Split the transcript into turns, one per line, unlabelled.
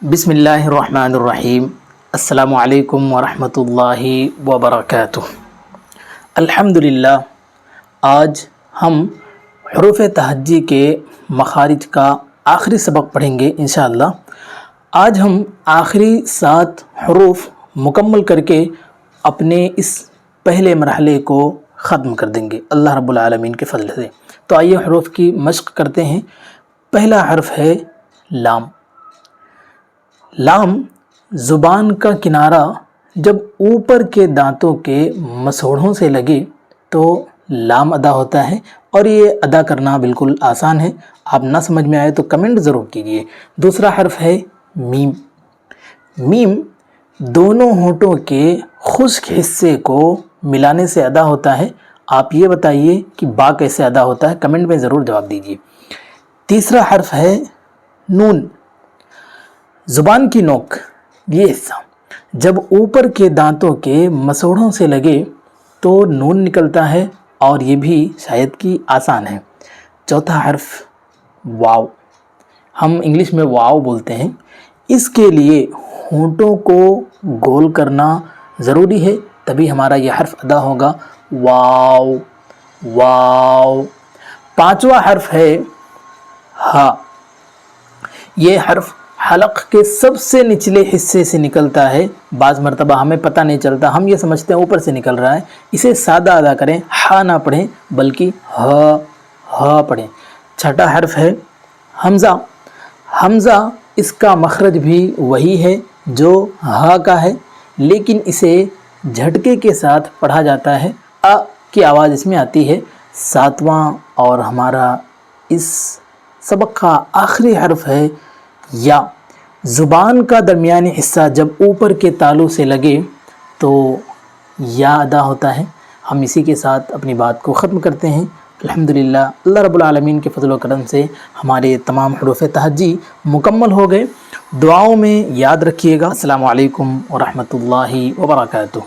بسم اللہ الرحمن الرحیم۔ السلام علیکم ورحمۃ اللہ وبرکاتہ۔ الحمدللہ، آج ہم حروف تہجی کے مخارج کا آخری سبق پڑھیں گے انشاءاللہ۔ آج ہم آخری 7 حروف مکمل کر کے اپنے اس پہلے مرحلے کو ختم کر دیں گے اللہ رب العالمین کے فضل سے۔ تو آئیے حروف کی مشق کرتے ہیں۔ پہلا حرف ہے لام۔ لام زبان کا کنارہ جب اوپر کے دانتوں کے مسوڑھوں سے لگے تو لام ادا ہوتا ہے، اور یہ ادا کرنا بالکل آسان ہے۔ آپ نہ سمجھ میں آئے تو کمنٹ ضرور کیجئے۔ دوسرا حرف ہے میم۔ میم دونوں ہونٹوں کے خشک حصے کو ملانے سے ادا ہوتا ہے۔ آپ یہ بتائیے کہ با کیسے ادا ہوتا ہے، کمنٹ میں ضرور جواب دیجئے۔ تیسرا حرف ہے نون۔ زبان کی نوک، یہ حصہ جب اوپر کے دانتوں کے مسوڑھوں سے لگے تو نون نکلتا ہے، اور یہ بھی شاید کہ آسان ہے۔ چوتھا حرف واو۔ ہم انگلش میں واو بولتے ہیں۔ اس کے لیے ہونٹوں کو گول کرنا ضروری ہے، تبھی ہمارا یہ حرف ادا ہوگا، واو واو۔ پانچواں حرف ہے ہا۔ یہ حرف حلق کے سب سے نچلے حصے سے نکلتا ہے۔ بعض مرتبہ ہمیں پتہ نہیں چلتا، ہم یہ سمجھتے ہیں اوپر سے نکل رہا ہے۔ اسے سادہ ادا کریں، ہا نہ پڑھیں بلکہ ہا پڑھیں۔ چھٹا حرف ہے حمزہ۔ حمزہ اس کا مخرج بھی وہی ہے جو ہا کا ہے، لیکن اسے جھٹکے کے ساتھ پڑھا جاتا ہے، آ کی آواز اس میں آتی ہے۔ ساتواں اور ہمارا اس سبق کا آخری حرف ہے یا۔ زبان کا درمیانی حصہ جب اوپر کے تالو سے لگے تو یا ادا ہوتا ہے۔ ہم اسی کے ساتھ اپنی بات کو ختم کرتے ہیں۔ الحمدللہ، اللہ رب العالمین کے فضل و کرم سے ہمارے تمام حروف تہجی مکمل ہو گئے۔ دعاؤں میں یاد رکھیے گا۔ السلام علیکم ورحمۃ اللہ وبرکاتہ۔